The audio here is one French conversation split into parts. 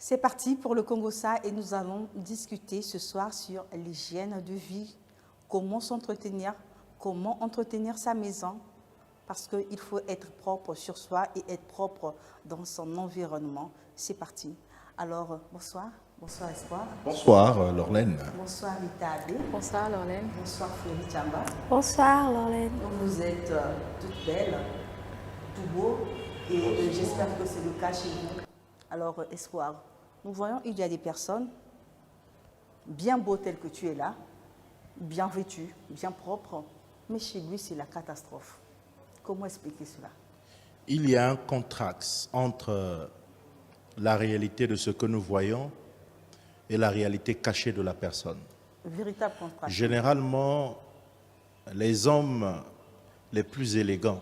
C'est parti pour le Congossa et nous allons discuter ce soir sur l'hygiène de vie, comment s'entretenir, comment entretenir sa maison, parce qu'il faut être propre sur soi et être propre dans son environnement. C'est parti. Alors, bonsoir. Bonsoir Espoir. Bonsoir Lorlaine. Bonsoir Rita Abbé. Bonsoir Lorlaine. Bonsoir Fleury Chamba. Bonsoir Lorlaine. Vous êtes toutes belles, tout beau et j'espère que c'est le cas chez vous. Alors Espoir, nous voyons il y a des personnes bien beaux telles que tu es là, bien vêtues, bien propres, mais chez lui c'est la catastrophe. Comment expliquer cela? Il y a un contraste entre la réalité de ce que nous voyons et la réalité cachée de la personne. Véritable contraste. Généralement, les hommes les plus élégants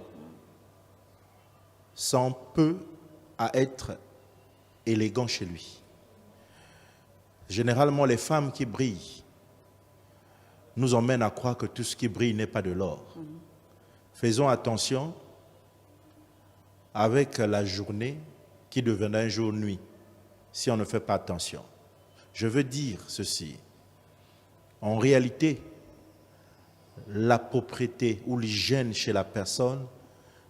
sont peu à être élégants chez lui. Généralement, les femmes qui brillent nous emmènent à croire que tout ce qui brille n'est pas de l'or. Faisons attention avec la journée qui deviendra un jour nuit si on ne fait pas attention. Je veux dire ceci. En réalité, la propreté ou l'hygiène chez la personne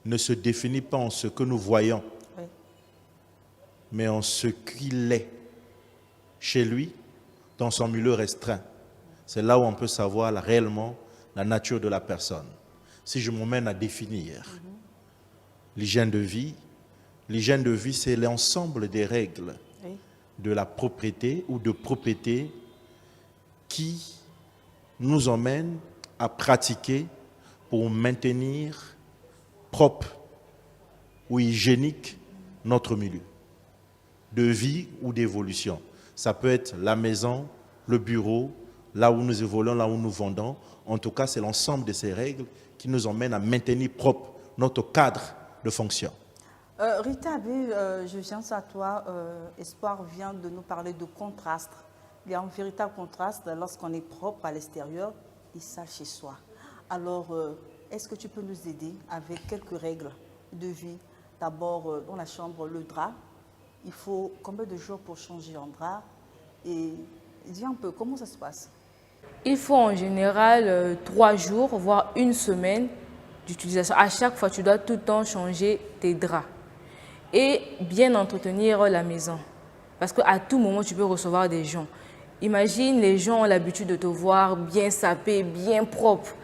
ne se définit pas en ce que nous voyons, Oui. mais en ce qu'il est chez lui, dans son milieu restreint. C'est là où on peut savoir réellement la nature de la personne. Si je m'emmène à définir l'hygiène de vie, c'est l'ensemble des règles de la propreté ou de propreté qui nous emmènent à pratiquer pour maintenir propre ou hygiénique notre milieu de vie ou d'évolution. Ça peut être la maison, le bureau, là où nous évoluons, là où nous vendons. En tout cas, c'est l'ensemble de ces règles qui nous emmènent à maintenir propre notre cadre de fonction. Rita Abbé, je viens à toi. Espoir vient de nous parler de contraste. Il y a un véritable contraste lorsqu'on est propre à l'extérieur et sale chez soi. Alors, est-ce que tu peux nous aider avec quelques règles de vie? D'abord, dans la chambre, le drap. Il faut combien de jours pour changer un drap? Et dis un peu, comment ça se passe? Il faut en général 3 jours, voire 1 semaine d'utilisation. À chaque fois, tu dois tout le temps changer tes draps. Et bien entretenir la maison. Parce qu'à tout moment, tu peux recevoir des gens. Imagine, les gens ont l'habitude de te voir bien sapé, bien propre.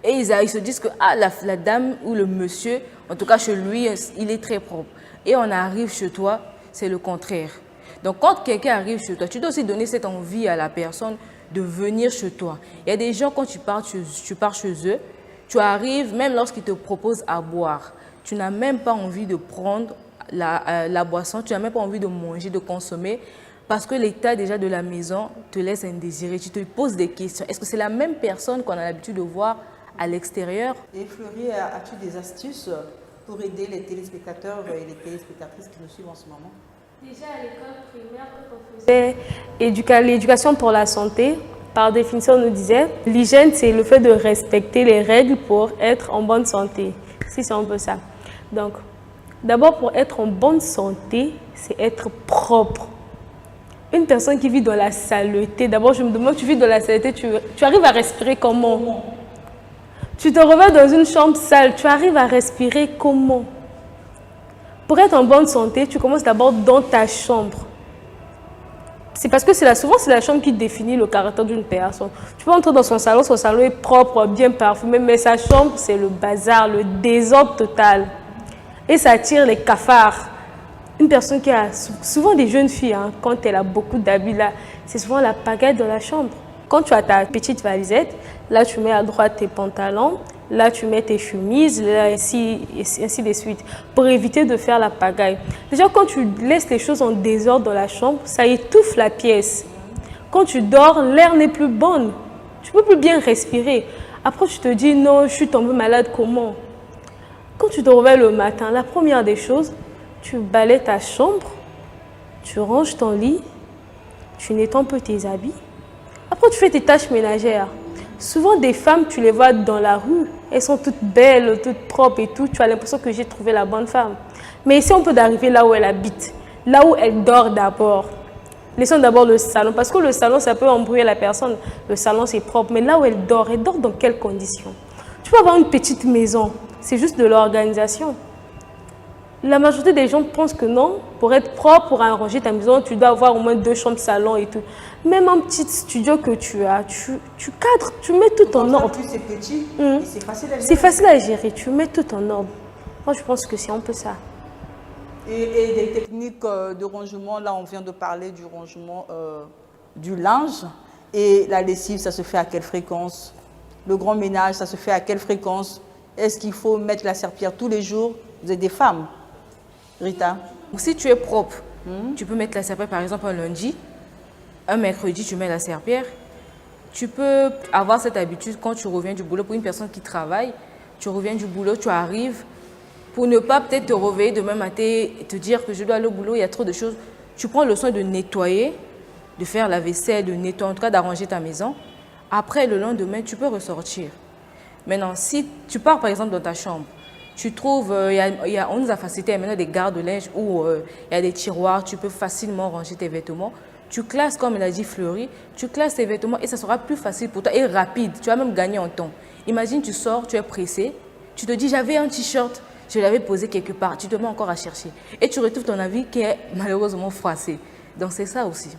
Et ils se disent que la dame ou le monsieur, en tout cas chez lui, il est très propre. Et on arrive chez toi, c'est le contraire. Donc quand quelqu'un arrive chez toi, tu dois aussi donner cette envie à la personne de venir chez toi. Il y a des gens, quand tu pars chez eux, tu arrives, même lorsqu'ils te proposent à boire, tu n'as même pas envie de prendre la boisson, tu n'as même pas envie de manger, de consommer, parce que l'état déjà de la maison te laisse indésiré. Tu te poses des questions. Est-ce que c'est la même personne qu'on a l'habitude de voir à l'extérieur? Et Fleury, as-tu des astuces pour aider les téléspectateurs et les téléspectatrices qui nous suivent en ce moment? Déjà à l'école primaire, quand on faisait l'éducation pour la santé, par définition, on nous disait l'hygiène, c'est le fait de respecter les règles pour être en bonne santé. Si c'est un peu ça. Donc, d'abord, pour être en bonne santé, c'est être propre. Une personne qui vit dans la saleté, d'abord, je me demande, tu vis dans la saleté, tu arrives à respirer comment? Tu te réveilles dans une chambre sale, tu arrives à respirer comment? Pour être en bonne santé, tu commences d'abord dans ta chambre. C'est parce que souvent, c'est la chambre qui définit le caractère d'une personne. Tu peux entrer dans son salon est propre, bien parfumé, mais sa chambre, c'est le bazar, le désordre total. Et ça attire les cafards. Une personne qui a souvent des jeunes filles, quand elle a beaucoup d'habits là, c'est souvent la pagaille dans la chambre. Quand tu as ta petite valisette, là tu mets à droite tes pantalons, là tu mets tes chemises, là, ainsi de suite, pour éviter de faire la pagaille. Déjà quand tu laisses les choses en désordre dans la chambre, ça étouffe la pièce. Quand tu dors, l'air n'est plus bon, tu ne peux plus bien respirer. Après tu te dis non, je suis tombée malade, comment? Quand tu te réveilles le matin, la première des choses, tu balaies ta chambre, tu ranges ton lit, tu nettoies un peu tes habits. Après, tu fais tes tâches ménagères. Souvent, des femmes, tu les vois dans la rue. Elles sont toutes belles, toutes propres et tout. Tu as l'impression que j'ai trouvé la bonne femme. Mais ici, on peut arriver là où elle habite, là où elle dort d'abord. Laissons d'abord le salon, parce que le salon, ça peut embrouiller la personne. Le salon, c'est propre. Mais là où elle dort dans quelles conditions? Tu peux avoir une petite maison, c'est juste de l'organisation. La majorité des gens pensent que non, pour être propre, pour arranger ta maison, tu dois avoir au moins 2 chambres, salon et tout. Même un petit studio que tu as, tu cadres, tu mets tout en ordre. C'est petit et c'est facile à gérer. C'est facile à gérer, tu mets tout en ordre. Moi, je pense que c'est un peu ça. Et des techniques de rangement, là on vient de parler du rangement du linge. Et la lessive, ça se fait à quelle fréquence? Le grand ménage, ça se fait à quelle fréquence? Est-ce qu'il faut mettre la serpillière tous les jours? Vous êtes des femmes, Rita. Si tu es propre, tu peux mettre la serpillière par exemple un lundi, un mercredi tu mets la serpillière. Tu peux avoir cette habitude quand tu reviens du boulot, pour une personne qui travaille, tu reviens du boulot, tu arrives, pour ne pas peut-être te réveiller demain matin et te dire que je dois aller au boulot, il y a trop de choses. Tu prends le soin de nettoyer, de faire la vaisselle, de nettoyer, en tout cas d'arranger ta maison. Après, le lendemain, tu peux ressortir. Maintenant, si tu pars par exemple dans ta chambre, tu trouves, on nous a facilité maintenant des garde-linge où il y a des tiroirs, tu peux facilement ranger tes vêtements. Tu classes, comme elle a dit Fleury, tu classes tes vêtements et ça sera plus facile pour toi et rapide. Tu vas même gagner en temps. Imagine, tu sors, tu es pressé, tu te dis j'avais un t-shirt, je l'avais posé quelque part, tu te mets encore à chercher. Et tu retrouves ton habit qui est malheureusement froissé. Donc c'est ça aussi.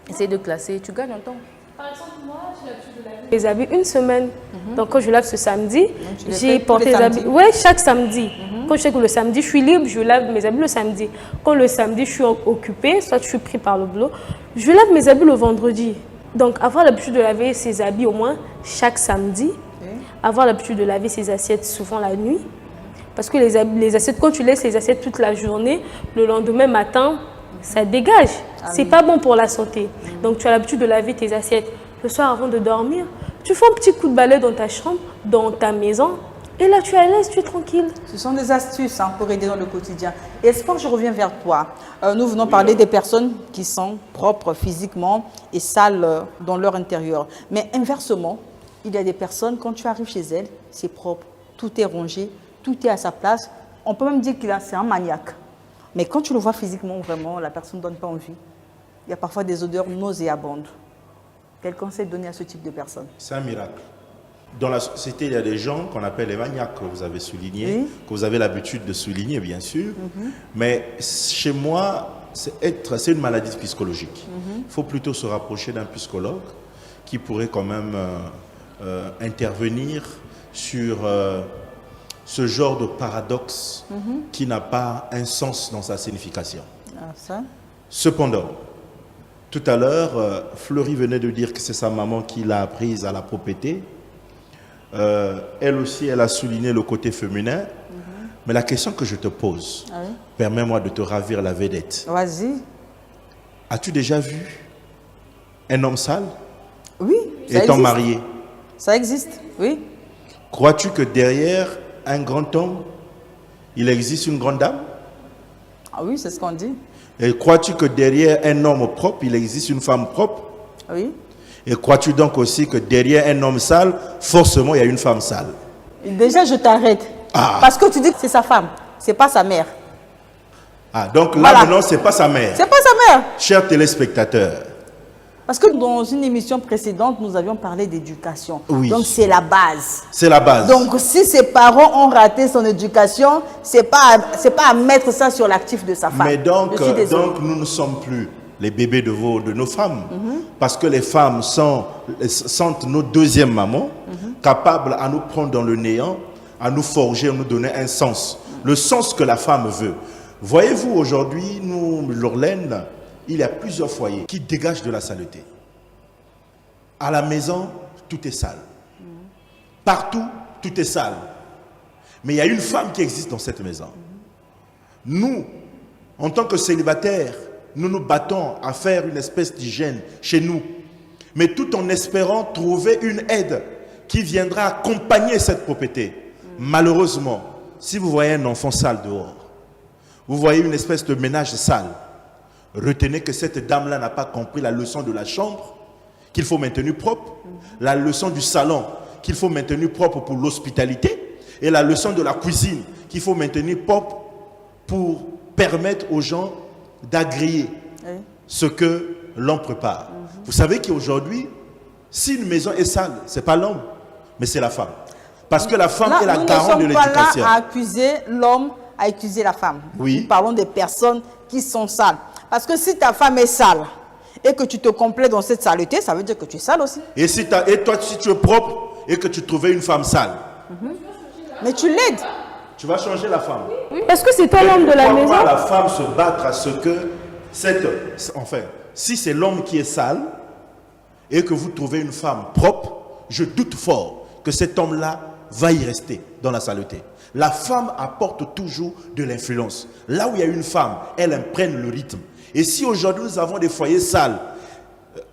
Essaye de classer, tu gagnes en temps. Par exemple, moi, j'ai l'habitude de laver les habits une semaine. Donc, quand je lave ce samedi, j'ai porté les habits. Oui, chaque samedi. Quand je sais que le samedi, je suis libre, je lave mes habits le samedi. Quand le samedi, je suis occupée, soit je suis pris par le boulot, je lave mes habits le vendredi. Donc, avoir l'habitude de laver ses habits au moins chaque samedi. Avoir l'habitude de laver ses assiettes souvent la nuit. Parce que les assiettes, quand tu laisses les assiettes toute la journée, le lendemain matin, ça dégage. C'est pas bon pour la santé. Donc, tu as l'habitude de laver tes assiettes le soir avant de dormir. Tu fais un petit coup de balai dans ta chambre, dans ta maison, et là, tu es à l'aise, tu es tranquille. Ce sont des astuces pour aider dans le quotidien. Et Espoir, je reviens vers toi. Nous venons parler des personnes qui sont propres physiquement et sales dans leur intérieur. Mais inversement, il y a des personnes, quand tu arrives chez elles, c'est propre, tout est rangé, tout est à sa place. On peut même dire qu'il c'est un maniaque. Mais quand tu le vois physiquement, vraiment, la personne ne donne pas envie. Il y a parfois des odeurs nauséabondes. Quel conseil donner à ce type de personnes? C'est un miracle. Dans la société, il y a des gens qu'on appelle les maniaques, que vous avez souligné, que vous avez l'habitude de souligner, bien sûr. Mais chez moi, c'est une maladie psychologique. Il faut plutôt se rapprocher d'un psychologue qui pourrait quand même intervenir sur ce genre de paradoxe qui n'a pas un sens dans sa signification. Cependant, tout à l'heure, Fleury venait de dire que c'est sa maman qui l'a apprise à la propreté. Elle aussi, elle a souligné le côté féminin. Mais la question que je te pose, permets-moi de te ravir la vedette. Vas-y. As-tu déjà vu un homme sale? Oui. Étant marié? Ça existe, oui. Crois-tu que derrière un grand homme, il existe une grande dame? Ah oui, c'est ce qu'on dit. Et crois-tu que derrière un homme propre, il existe une femme propre? Oui. Et crois-tu donc aussi que derrière un homme sale, forcément, il y a une femme sale? Déjà, je t'arrête. Parce que tu dis que c'est sa femme, c'est pas sa mère. Donc là, maintenant, c'est pas sa mère. C'est pas sa mère. Chers téléspectateurs. Parce que dans une émission précédente, nous avions parlé d'éducation. Oui. Donc, c'est la base. C'est la base. Donc, si ses parents ont raté son éducation, c'est pas à mettre ça sur l'actif de sa femme. Mais donc nous ne sommes plus les bébés de nos femmes. Parce que les femmes sentent nos deuxièmes mamans, capables à nous prendre dans le néant, à nous forger, à nous donner un sens. Le sens que la femme veut. Voyez-vous, aujourd'hui, nous, Lorlaine, il y a plusieurs foyers qui dégagent de la saleté. À la maison, tout est sale. Partout, tout est sale. Mais il y a une femme qui existe dans cette maison. Nous, en tant que célibataires, nous nous battons à faire une espèce d'hygiène chez nous. Mais tout en espérant trouver une aide qui viendra accompagner cette propriété. Malheureusement, si vous voyez un enfant sale dehors, vous voyez une espèce de ménage sale, retenez que cette dame-là n'a pas compris la leçon de la chambre, qu'il faut maintenir propre, la leçon du salon, qu'il faut maintenir propre pour l'hospitalité, et la leçon de la cuisine, qu'il faut maintenir propre pour permettre aux gens d'agréer ce que l'homme prépare. Vous savez qu'aujourd'hui, si une maison est sale, ce n'est pas l'homme, mais c'est la femme. Parce que la femme est la garante de l'éducation. Nous ne sommes pas là à accuser l'homme, à accuser la femme. Oui. Nous parlons des personnes qui sont sales. Parce que si ta femme est sale et que tu te complais dans cette saleté, ça veut dire que tu es sale aussi. Et, toi, si tu es propre et que tu trouvais une femme sale, mais tu l'aides. tu vas changer la femme. Oui. Parce que c'est toi l'homme de la maison. Pourquoi la femme se battre à ce que si c'est l'homme qui est sale et que vous trouvez une femme propre, je doute fort que cet homme-là va y rester dans la saleté. La femme apporte toujours de l'influence. Là où il y a une femme, elle imprègne le rythme. Et si aujourd'hui nous avons des foyers sales,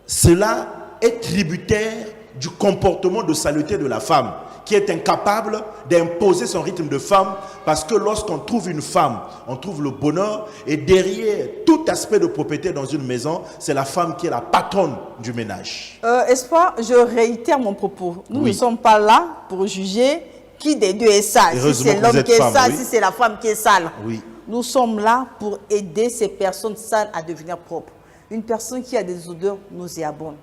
cela est tributaire du comportement de saleté de la femme, qui est incapable d'imposer son rythme de femme, parce que lorsqu'on trouve une femme, on trouve le bonheur, et derrière tout aspect de propriété dans une maison, c'est la femme qui est la patronne du ménage. Espoir, je réitère mon propos. Nous ne sommes pas là pour juger qui des deux est sale. Si c'est l'homme qui est sale, si c'est la femme qui est sale. Oui. Nous sommes là pour aider ces personnes sales à devenir propres. Une personne qui a des odeurs nauséabondes,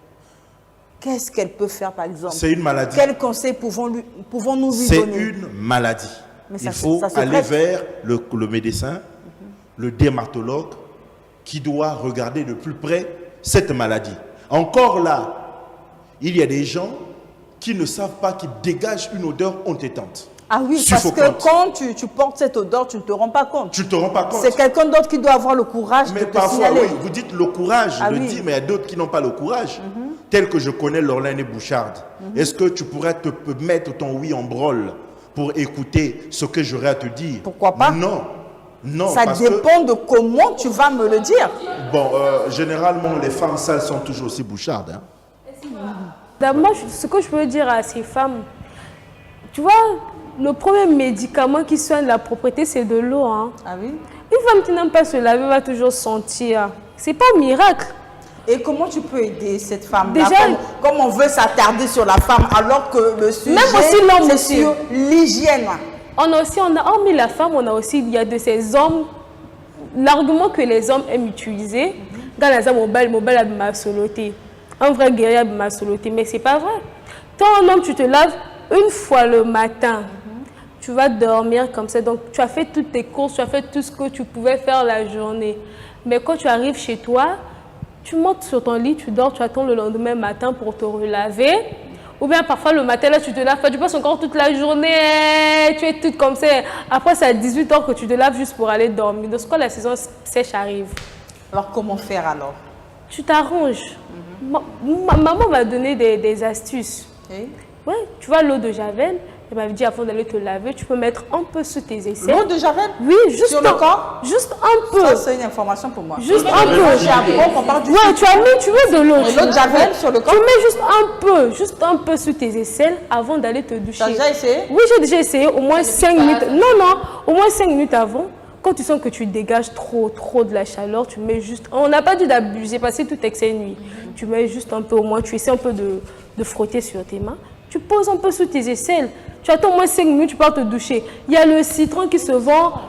qu'est-ce qu'elle peut faire par exemple? C'est une maladie. Quels conseils pouvons-nous lui donner? C'est une maladie. Il faut aller vers le médecin, le dermatologue, qui doit regarder de plus près cette maladie. Encore là, il y a des gens qui ne savent pas qu'ils dégagent une odeur entêtante. Ah oui, parce que quand tu portes cette odeur, tu ne te rends pas compte. Tu ne te rends pas compte. C'est quelqu'un d'autre qui doit avoir le courage de te signaler. Oui, vous dites le courage, je le dis, mais il y a d'autres qui n'ont pas le courage. Tel que je connais Lorlaine Boucharde. Est-ce que tu pourrais te mettre ton oui en branle pour écouter ce que j'aurais à te dire? Pourquoi pas? Non. Non, ça dépend de comment tu vas me le dire. Bon, généralement, les femmes sales sont toujours aussi bouchardes. Moi, ce que je peux dire à ces femmes, tu vois, le premier médicament qui soigne la propreté, c'est de l'eau. Hein. Ah oui? Une femme qui n'aime pas se laver va toujours sentir. C'est pas un miracle. Et comment tu peux aider cette femme? Déjà, comme on veut s'attarder sur la femme, alors que le sujet, même aussi l'homme c'est sur l'hygiène. Hormis la femme, on a aussi, il y a de ces hommes, l'argument que les hommes aiment utiliser, quand les hommes mobile ma soloté. Un vrai guerrier ma soloté, mais c'est pas vrai. Toi, un homme, tu te laves une fois le matin. Tu vas dormir comme ça. Donc, tu as fait toutes tes courses, tu as fait tout ce que tu pouvais faire la journée. Mais quand tu arrives chez toi, tu montes sur ton lit, tu dors, tu attends le lendemain matin pour te relaver. Ou bien parfois le matin, là, tu te laves pas, tu passes encore toute la journée, tu es toute comme ça. Après, c'est à 18 h que tu te laves juste pour aller dormir. Donc, quand la saison sèche arrive. Alors, comment faire alors? Tu t'arranges. Maman va donner des astuces. Ouais, tu vois l'eau de Javel, elle m'avait dit avant d'aller te laver, tu peux mettre un peu sous tes aisselles. L'eau de Javel? Oui, juste sur le corps? Juste un peu. Ça, c'est une information pour moi. Juste un peu. Ouais, tu as mis, tu veux de l'eau. L'eau de Javel sur le corps? Tu mets juste un peu sous tes aisselles avant d'aller te doucher. Tu as déjà essayé? Oui, j'ai déjà essayé, au moins 5 minutes. Non, au moins 5 minutes avant. Quand tu sens que tu dégages trop de la chaleur, tu mets juste... On n'a pas dit d'abuser, passer tout excès nuit. Tu mets juste un peu, au moins, tu essaies un peu de frotter sur tes mains. Tu poses un peu sous tes aisselles. Tu attends au moins 5 minutes, tu pars te doucher. Il y a le citron qui se vend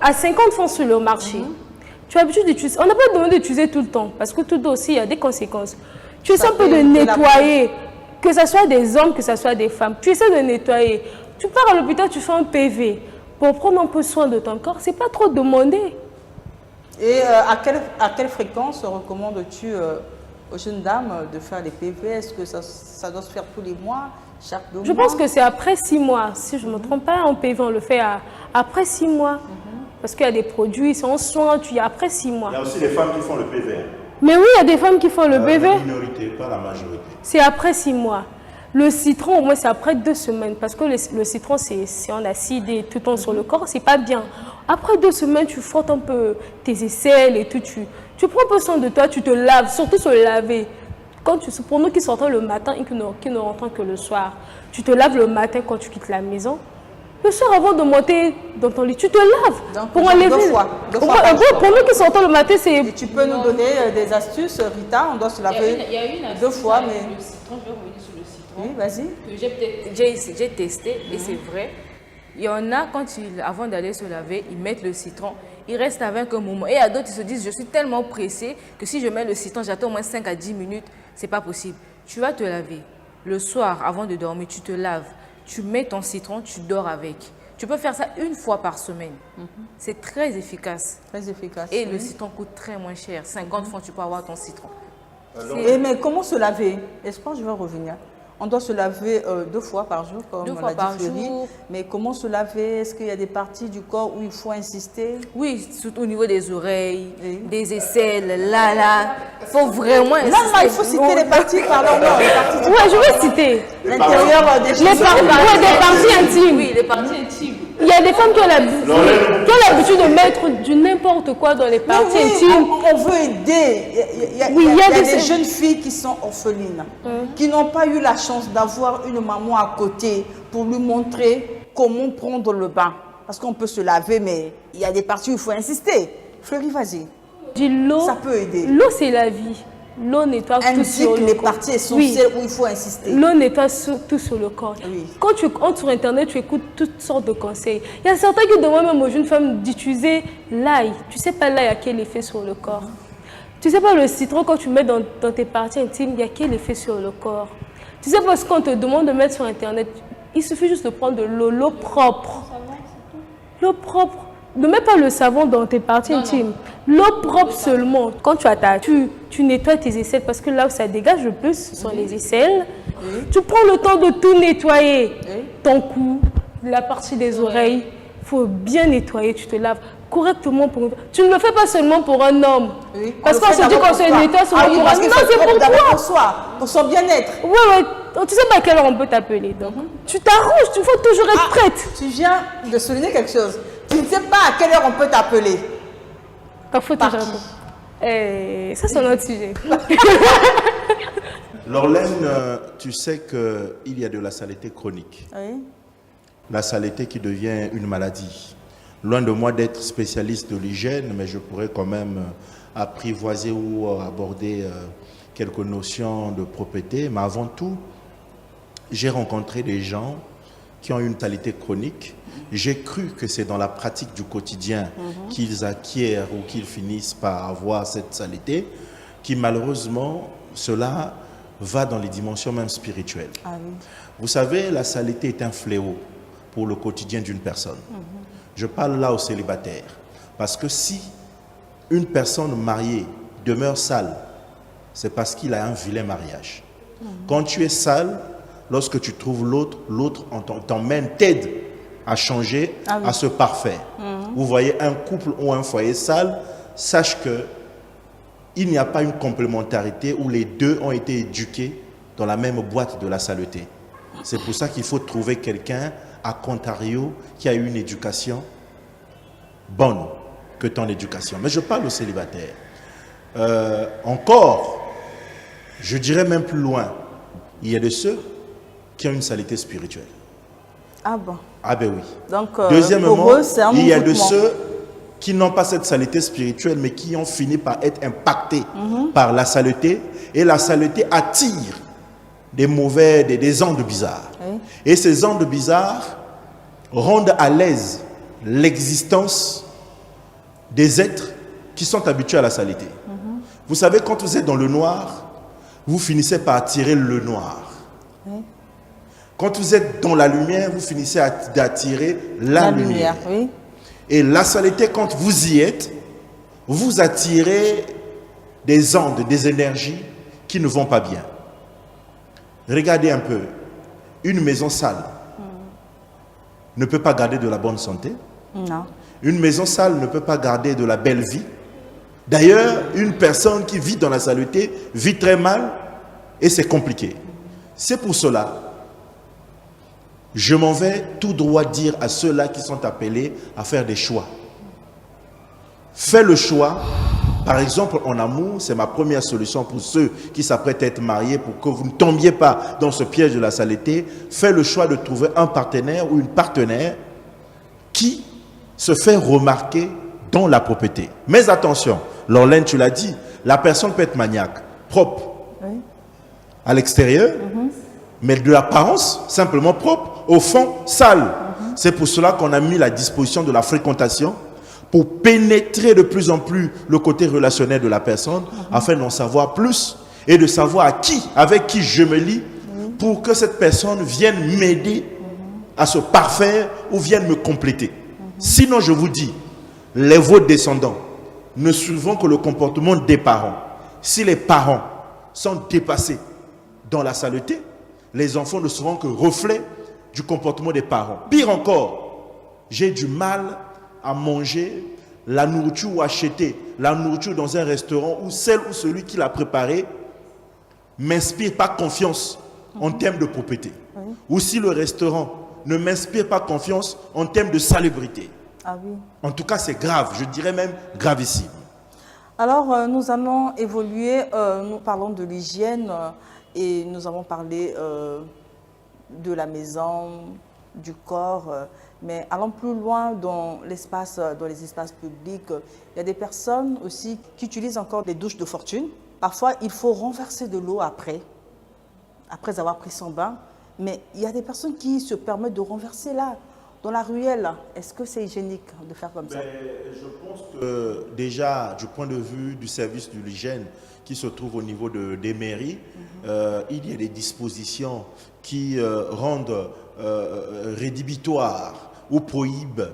à 50 francs sur le marché. Tu as l'habitude d'utiliser... On n'a pas demandé d'utiliser tout le temps, parce que tout aussi, il y a des conséquences. Tu essaies un peu de nettoyer, que ce soit des hommes, que ce soit des femmes. Tu essaies de nettoyer. Tu pars à l'hôpital, tu fais un PV. Pour prendre un peu soin de ton corps, c'est pas trop demandé. Et à quelle fréquence recommandes-tu aux jeunes dames de faire les PV? Est-ce que ça doit se faire tous les mois, chaque 2 mois? Je pense que c'est après 6 mois. Si je ne me trompe pas, en PV, on le fait après 6 mois. Parce qu'il y a des produits, c'est en soin, tu y as après 6 mois. Il y a aussi des femmes qui font le PV. Mais oui, il y a des femmes qui font le PV. La minorité, pas la majorité. C'est après 6 mois. Le citron, au moins, c'est après 2 semaines. Parce que le citron, c'est en acide et tout le temps sur le corps, c'est pas bien. Après 2 semaines, tu frottes un peu tes aisselles et tout. Tu prends un peu soin de toi, tu te laves, surtout se laver. Pour nous qui sortons le matin et qui ne rentrons que le soir, tu te laves le matin quand tu quittes la maison. Le soir, avant de monter dans ton lit, tu te laves. Donc, pour enlever. 2 fois. Pour nous qui sortons le matin, c'est... Et tu peux nous donner des astuces, Rita? On doit se laver 2 fois, mais... Le citron, je vais revenir sur le citron. Oui, vas-y. Que j'ai testé et c'est vrai. Il y en a, avant d'aller se laver, ils mettent le citron, il reste avec un moment. Et il y a d'autres qui se disent, je suis tellement pressée que si je mets le citron, j'attends au moins 5 à 10 minutes, c'est pas possible. Tu vas te laver. Le soir, avant de dormir, tu te laves. Tu mets ton citron, tu dors avec. Tu peux faire ça une fois par semaine. C'est très efficace. Très efficace. Et le citron coûte très moins cher. 50 francs, tu peux avoir ton citron. Mais comment se laver? Espoir, je vais revenir. On doit se laver 2 fois par jour, comme Deux on fois l'a par dit, Fleury. jour. Mais comment se laver? Est-ce qu'il y a des parties du corps où il faut insister? Oui, surtout au niveau des oreilles, Oui. des aisselles, là. Il faut vraiment insister. Non, il faut citer les parties, pardon, non, les parties du Ouais, je vais citer. l'intérieur des Les cheveux. parties intimes. Oui, les parties intimes. Il y a des femmes qui ont l'habitude de mettre du n'importe quoi dans les parties Oui, intimes. on veut aider. Oui, Il y a des des- jeunes filles qui sont orphelines, qui n'ont pas eu la chance d'avoir une maman à côté pour lui montrer comment prendre le bain. Parce qu'on peut se laver, mais il y a des parties où il faut insister. Fleury, vas-y. Dis l'eau. Ça peut aider. L'eau, c'est la vie. L'eau nettoie tout sur Indique le les corps. parties essentielles où il faut insister. L'eau nettoie tout sur le corps. Oui. Quand tu entres sur Internet, tu écoutes toutes sortes de conseils. Il y a certains qui demandent même aux jeunes femmes d'utiliser l'ail. Tu ne sais pas l'ail a quel effet sur le corps. Tu ne sais pas le citron, quand tu mets dans tes parties intimes, il y a quel effet sur le corps. Tu sais pas ce qu'on te demande de mettre sur Internet. Il suffit juste de prendre de l'eau propre. L'eau propre. Ne mets pas le savon dans tes parties intimes. L'eau propre seulement. Quand tu attaques, tu nettoies tes aisselles parce que là où ça dégage le plus, ce sont les aisselles. Tu prends le temps de tout nettoyer. Ton cou, la partie des oreilles. Il faut bien nettoyer. Tu te laves correctement. Tu ne le fais pas seulement pour un homme. Oui, Parce on qu'on le fait se dit d'abord qu'on se pour soi. nettoie seulement Ah oui, pour un parce homme. qu'il Non, faut c'est propre pour d'abord toi. pour soi, pour son bien-être. Ouais. Tu sais pas à quelle heure on peut t'appeler. Donc, tu t'arranges, tu faut toujours être prête. Tu viens de souligner quelque chose. Tu ne sais pas à quelle heure on peut t'appeler. Par faut Par toujours qui? être. Ça, c'est un autre sujet. Lorlaine, tu sais qu'il y a de la saleté chronique. Oui. La saleté qui devient une maladie. Loin de moi d'être spécialiste de l'hygiène, mais je pourrais quand même apprivoiser ou aborder quelques notions de propreté. Mais avant tout, j'ai rencontré des gens qui ont une saleté chronique. J'ai cru que c'est dans la pratique du quotidien qu'ils acquièrent ou qu'ils finissent par avoir cette saleté, qui malheureusement, cela va dans les dimensions même spirituelles. Ah oui. Vous savez, la saleté est un fléau pour le quotidien d'une personne. Je parle là aux célibataires. Parce que si une personne mariée demeure sale, c'est parce qu'il a un vilain mariage. Quand tu es sale, lorsque tu trouves l'autre, l'autre t'emmène, t'aide à changer, à se parfaire. Vous voyez un couple ou un foyer sale, sache que il n'y a pas une complémentarité où les deux ont été éduqués dans la même boîte de la saleté. C'est pour ça qu'il faut trouver quelqu'un, à contrario, qui a eu une éducation bonne que ton éducation. Mais je parle aux célibataires. Encore, je dirais même plus loin, il y a de ceux qui ont une saleté spirituelle. Ah bon. Ah ben oui. Donc, Deuxièmement, pour eux, c'est un il y a de mouvement. ceux qui n'ont pas cette saleté spirituelle, mais qui ont fini par être impactés par la saleté. Et la saleté attire des mauvais, des ondes bizarres. Oui. Et ces ondes bizarres rendent à l'aise l'existence des êtres qui sont habitués à la saleté. Vous savez, quand vous êtes dans le noir, vous finissez par attirer le noir. Oui. Quand vous êtes dans la lumière, vous finissez d'attirer la lumière. Oui. Et la saleté, quand vous y êtes, vous attirez des ondes, des énergies qui ne vont pas bien. Regardez un peu, une maison sale ne peut pas garder de la bonne santé. Non. Une maison sale ne peut pas garder de la belle vie. D'ailleurs, une personne qui vit dans la saleté vit très mal et c'est compliqué. C'est pour cela, je m'en vais tout droit dire à ceux-là qui sont appelés à faire des choix. Fais le choix. Par exemple, en amour, c'est ma première solution pour ceux qui s'apprêtent à être mariés, pour que vous ne tombiez pas dans ce piège de la saleté. Fais le choix de trouver un partenaire ou une partenaire qui se fait remarquer dans la propreté. Mais attention, Lorlaine, tu l'as dit, la personne peut être maniaque, propre à l'extérieur, mais de l'apparence simplement propre, au fond sale. C'est pour cela qu'on a mis la disposition de la fréquentation, pour pénétrer de plus en plus le côté relationnel de la personne, afin d'en savoir plus et de savoir avec qui je me lie, pour que cette personne vienne m'aider à se parfaire ou vienne me compléter. Sinon, je vous dis, vos descendants ne suivront que le comportement des parents. Si les parents sont dépassés dans la saleté, les enfants ne seront que reflets du comportement des parents. Pire encore, j'ai du mal à manger la nourriture ou acheter la nourriture dans un restaurant où celle ou celui qui l'a préparée m'inspire pas confiance en termes de propreté. Ou si le restaurant ne m'inspire pas confiance en termes de salubrité. Ah oui. En tout cas, c'est grave, je dirais même gravissime. Alors, nous allons évoluer, nous parlons de l'hygiène et nous avons parlé de la maison, du corps, mais allons plus loin dans les espaces publics. Il y a des personnes aussi qui utilisent encore des douches de fortune. Parfois, il faut renverser de l'eau après avoir pris son bain. Mais il y a des personnes qui se permettent de renverser là, dans la ruelle. Est-ce que c'est hygiénique de faire comme ça? Je pense que déjà, du point de vue du service de l'hygiène qui se trouve au niveau des mairies, il y a des dispositions qui rendent rédhibitoires ou prohibent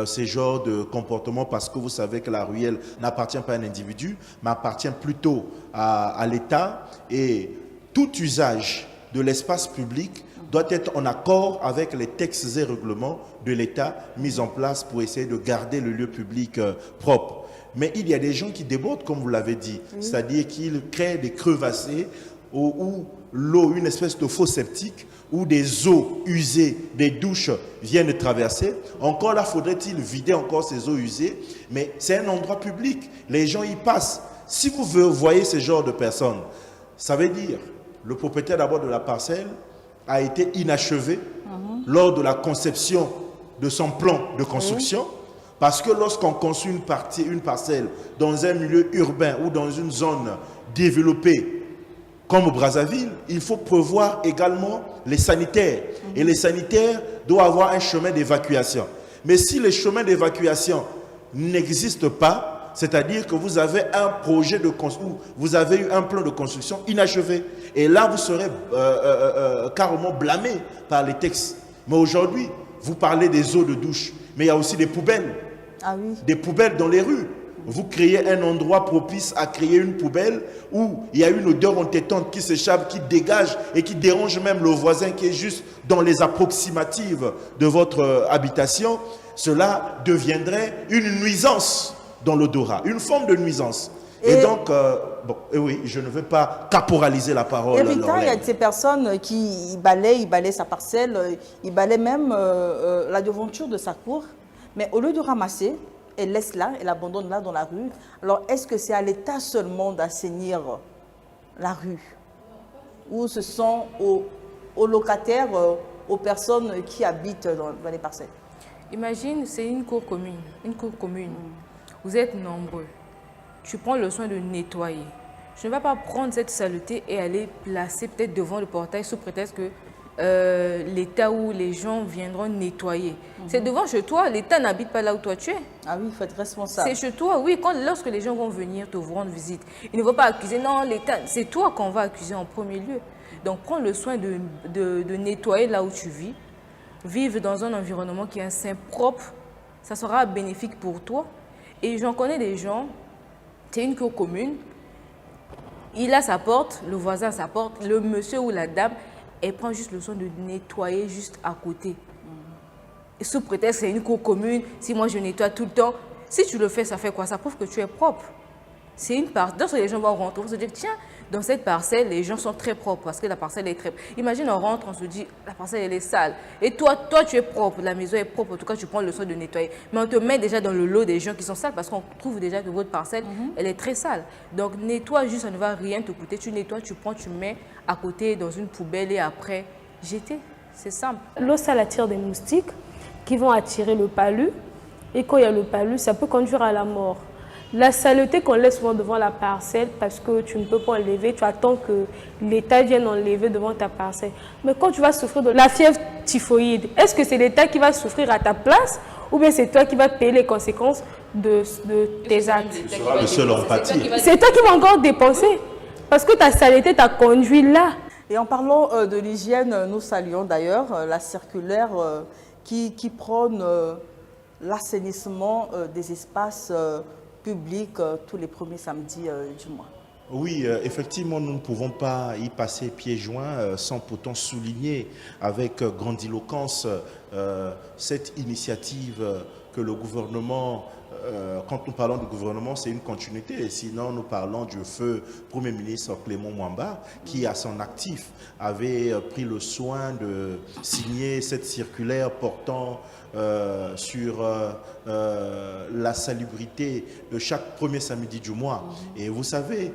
ces genres de comportements, parce que vous savez que la ruelle n'appartient pas à un individu, mais appartient plutôt à l'État, et tout usage de l'espace public doit être en accord avec les textes et règlements de l'État mis en place pour essayer de garder le lieu public propre. Mais il y a des gens qui débordent, comme vous l'avez dit, c'est-à-dire qu'ils créent des crevassés où l'eau, une espèce de fosse septique, où des eaux usées, des douches viennent traverser. Encore là, faudrait-il vider encore ces eaux usées, mais c'est un endroit public, les gens y passent. Si vous voyez ce genre de personnes, ça veut dire le propriétaire d'abord de la parcelle a été inachevé lors de la conception de son plan de construction, parce que lorsqu'on construit une parcelle dans un milieu urbain ou dans une zone développée comme Brazzaville, il faut prévoir également les sanitaires. Et les sanitaires doivent avoir un chemin d'évacuation. Mais si le chemin d'évacuation n'existe pas, c'est-à-dire que vous avez un projet de construction, vous avez eu un plan de construction inachevé. Et là, vous serez carrément blâmé par les textes. Mais aujourd'hui, vous parlez des eaux de douche, mais il y a aussi des poubelles. Ah oui. Des poubelles dans les rues. Vous créez un endroit propice à créer une poubelle où il y a une odeur entêtante qui s'échappe, qui dégage et qui dérange même le voisin qui est juste dans les approximatives de votre habitation. Cela deviendrait une nuisance dans l'odorat, une forme de nuisance. Et donc, oui, je ne veux pas caporaliser la parole. Rita, il y a ces personnes qui balaient sa parcelle, ils balaient même la devanture de sa cour, mais au lieu de ramasser, elle laisse là, elle abandonne là dans la rue. Alors, est-ce que c'est à l'État seulement d'assainir la rue? Ou ce sont aux locataires, aux personnes qui habitent dans les parcelles? Imagine, c'est une cour commune. Une cour commune. Vous êtes nombreux. Tu prends le soin de nettoyer. Je ne vais pas prendre cette saleté et aller placer peut-être devant le portail sous prétexte que l'État ou les gens viendront nettoyer. C'est devant chez toi, l'État n'habite pas là où toi tu es. Ah oui, il faut être responsable. C'est chez toi, oui. Lorsque les gens vont venir te rendre visite, ils ne vont pas accuser, non, l'État, c'est toi qu'on va accuser en premier lieu. Donc prends le soin de nettoyer là où tu vis. Vivre dans un environnement qui est sain, propre, ça sera bénéfique pour toi. Et j'en connais des gens, c'est une cour commune, il a sa porte, le voisin a sa porte, le monsieur ou la dame, elle prend juste le soin de nettoyer juste à côté. Et sous prétexte que c'est une cour commune, si moi je nettoie tout le temps, si tu le fais, ça fait quoi? Ça prouve que tu es propre. C'est une parcelle. Lorsque les gens vont rentrer, on se dit, tiens, dans cette parcelle, les gens sont très propres parce que la parcelle est très... Imagine, on rentre, on se dit, la parcelle, elle est sale. Et toi, tu es propre, la maison est propre, en tout cas, tu prends le soin de nettoyer. Mais on te met déjà dans le lot des gens qui sont sales parce qu'on trouve déjà que votre parcelle, elle est très sale. Donc, nettoie juste, ça ne va rien te coûter. Tu nettoies, tu prends, tu mets à côté dans une poubelle et après, jeter. C'est simple. L'eau sale attire des moustiques qui vont attirer le palu. Et quand il y a le palu, ça peut conduire à la mort. La saleté qu'on laisse souvent devant la parcelle parce que tu ne peux pas enlever, tu attends que l'État vienne enlever devant ta parcelle. Mais quand tu vas souffrir de la fièvre typhoïde, est-ce que c'est l'État qui va souffrir à ta place ou bien c'est toi qui vas payer les conséquences de tes actes. Tu seras le seul empathie. C'est toi qui vas encore dépenser parce que ta saleté t'a conduit là. Et en parlant de l'hygiène, nous saluons d'ailleurs la circulaire qui prône l'assainissement des espaces publics tous les premiers samedis du mois. Oui, effectivement, nous ne pouvons pas y passer pieds joints sans pourtant souligner avec grandiloquence cette initiative que le gouvernement, quand nous parlons du gouvernement, c'est une continuité. Et sinon, nous parlons du feu Premier ministre Clément Mwamba, qui à son actif avait pris le soin de signer cette circulaire portant sur la salubrité de chaque premier samedi du mois. Et vous savez,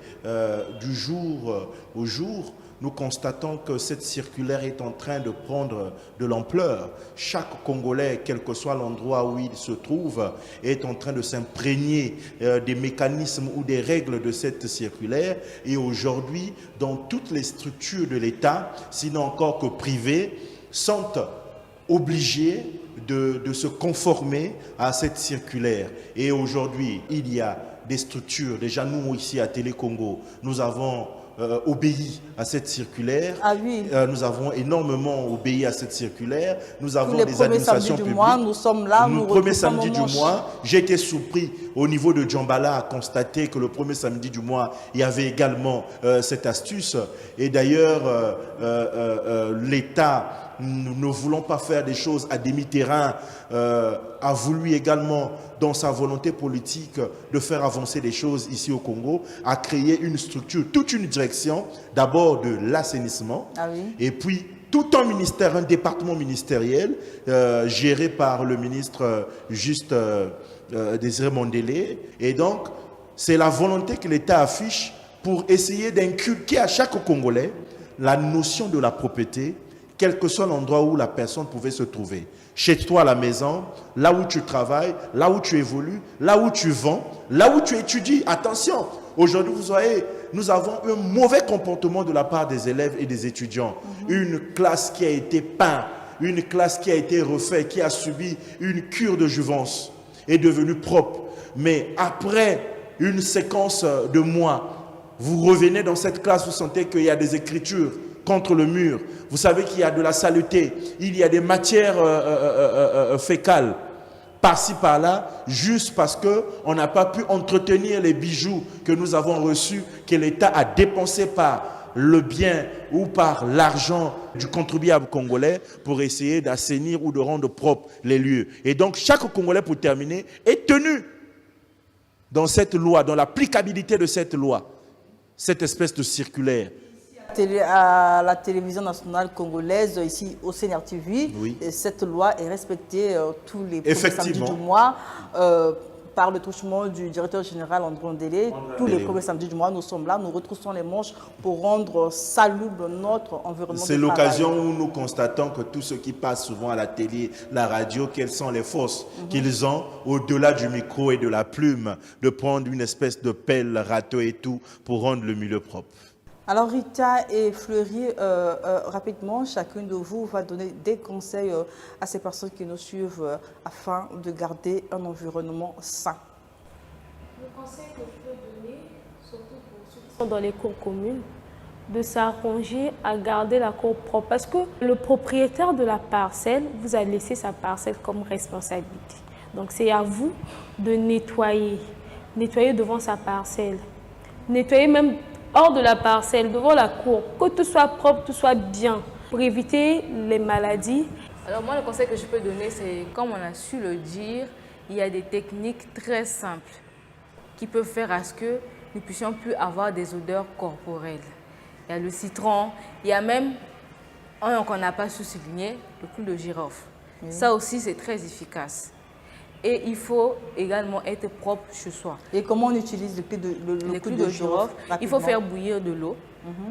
du jour au jour, nous constatons que cette circulaire est en train de prendre de l'ampleur. Chaque Congolais, quel que soit l'endroit où il se trouve, est en train de s'imprégner des mécanismes ou des règles de cette circulaire. Et aujourd'hui, dans toutes les structures de l'État, sinon encore que privées, sont obligés de se conformer à cette circulaire. Et aujourd'hui, il y a des structures, déjà nous ici à Télé Congo, nous avons obéi à cette circulaire. Ah oui. Nous avons énormément obéi à cette circulaire. Nous avons Tous les des administrations premiers samedis publiques. du mois, nous sommes là. Le premier samedi du mois, j'ai été surpris au niveau de Djambala à constater que le premier samedi du mois, il y avait également cette astuce. Et d'ailleurs, l'État, nous ne voulons pas faire des choses à demi-terrain, a voulu également, dans sa volonté politique, de faire avancer des choses ici au Congo, a créé une structure, toute une direction, d'abord de l'assainissement, et puis tout un ministère, un département ministériel, géré par le ministre Désiré Mondélé. Et donc, c'est la volonté que l'État affiche pour essayer d'inculquer à chaque Congolais la notion de la propriété, quel que soit l'endroit où la personne pouvait se trouver. Chez toi à la maison, là où tu travailles, là où tu évolues, là où tu vends, là où tu étudies. Attention, aujourd'hui, vous voyez, nous avons un mauvais comportement de la part des élèves et des étudiants. Une classe qui a été peinte, une classe qui a été refaite, qui a subi une cure de jouvence, est devenue propre. Mais après une séquence de mois, vous revenez dans cette classe, vous sentez qu'il y a des écritures contre le mur. Vous savez qu'il y a de la saleté, il y a des matières fécales par-ci par-là, juste parce qu'on n'a pas pu entretenir les bijoux que nous avons reçus, que l'État a dépensés par le bien ou par l'argent du contribuable congolais pour essayer d'assainir ou de rendre propres les lieux. Et donc chaque Congolais, pour terminer, est tenu dans cette loi, dans l'applicabilité de cette loi, cette espèce de circulaire. À la télévision nationale congolaise, ici au CNR TV, cette loi est respectée tous les premiers samedis du mois par le truchement du directeur général André Ondélé. Tous les premiers samedis du mois, nous sommes là, nous retroussons les manches pour rendre salubre notre environnement. C'est l'occasion où nous constatons que tous ceux qui passent souvent à la télé, la radio, quelles sont les forces qu'ils ont au-delà du micro et de la plume, de prendre une espèce de pelle, râteau et tout pour rendre le milieu propre. Alors Rita et Fleury, rapidement, chacune de vous va donner des conseils à ces personnes qui nous suivent afin de garder un environnement sain. Le conseil que je peux donner, surtout pour ceux qui sont dans les cours communes, de s'arranger à garder la cour propre. Parce que le propriétaire de la parcelle vous a laissé sa parcelle comme responsabilité. Donc c'est à vous de nettoyer. Nettoyer devant sa parcelle. Nettoyer même hors de la parcelle, devant la cour, que tout soit propre, tout soit bien, pour éviter les maladies. Alors moi, le conseil que je peux donner, c'est, comme on a su le dire, il y a des techniques très simples qui peuvent faire à ce que nous ne puissions plus avoir des odeurs corporelles. Il y a le citron, il y a même, un qu'on n'a pas su souligner, le clou de girofle. Ça aussi, c'est très efficace. Et il faut également être propre chez soi. Et comment on utilise le clou de girofle? Il faut faire bouillir de l'eau.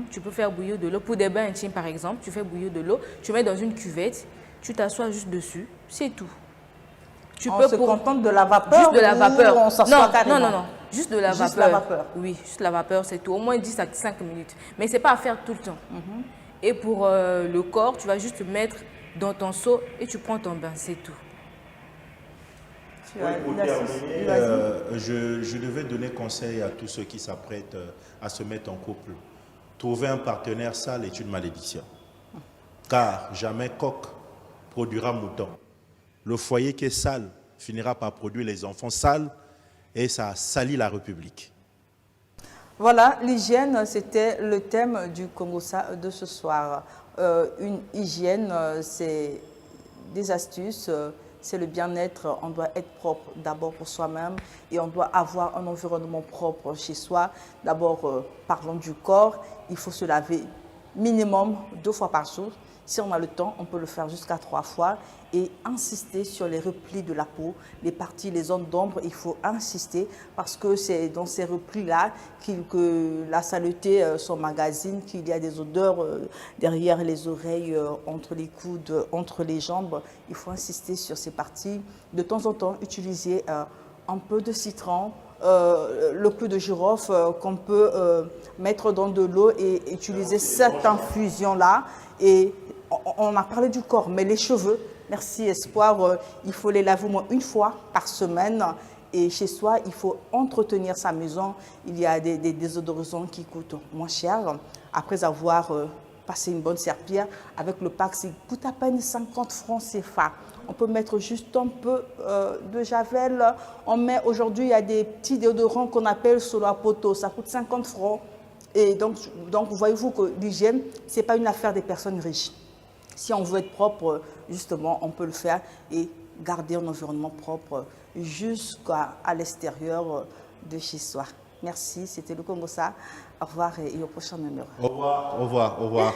Tu peux faire bouillir de l'eau. Pour des bains intimes, par exemple, tu fais bouillir de l'eau, tu mets dans une cuvette, tu t'assois juste dessus, c'est tout. On se contente de la vapeur? Juste de la vapeur. On s'assoit carrément? Non. Juste de la vapeur. Juste la vapeur? Oui, juste la vapeur, c'est tout. Au moins 10 à 5 minutes. Mais ce n'est pas à faire tout le temps. Et pour le corps, tu vas juste le mettre dans ton seau et tu prends ton bain, c'est tout. Pour terminer, je devais donner conseil à tous ceux qui s'apprêtent à se mettre en couple. Trouver un partenaire sale est une malédiction. Car jamais coq produira mouton. Le foyer qui est sale finira par produire les enfants sales et ça salit la République. Voilà, l'hygiène, c'était le thème du Congossa de ce soir. Une hygiène, c'est des astuces, c'est le bien-être. On doit être propre d'abord pour soi-même et on doit avoir un environnement propre chez soi. D'abord, parlons du corps, il faut se laver minimum 2 fois par jour. Si on a le temps, on peut le faire jusqu'à 3 fois et insister sur les replis de la peau, les parties, les zones d'ombre. Il faut insister parce que c'est dans ces replis-là que la saleté s'emmagasine, qu'il y a des odeurs derrière les oreilles, entre les coudes, entre les jambes. Il faut insister sur ces parties. De temps en temps, utiliser un peu de citron, le clou de girofle qu'on peut mettre dans de l'eau et utiliser cette infusion-là. Et on a parlé du corps, mais les cheveux, merci Espoir, il faut les laver au moins 1 fois par semaine. Et chez soi, il faut entretenir sa maison. Il y a des désodorisants qui coûtent moins cher. Après avoir passé une bonne serpillière, avec le pack, ça coûte à peine 50 francs CFA. On peut mettre juste un peu de javel. On met aujourd'hui, il y a des petits déodorants qu'on appelle Solo Poto. Ça coûte 50 francs. Et donc voyez-vous que l'hygiène, ce n'est pas une affaire des personnes riches. Si on veut être propre, justement, on peut le faire et garder un environnement propre jusqu'à l'extérieur de chez soi. Merci, c'était le Congossa. Au revoir et au prochain numéro. Au revoir, au revoir, au revoir.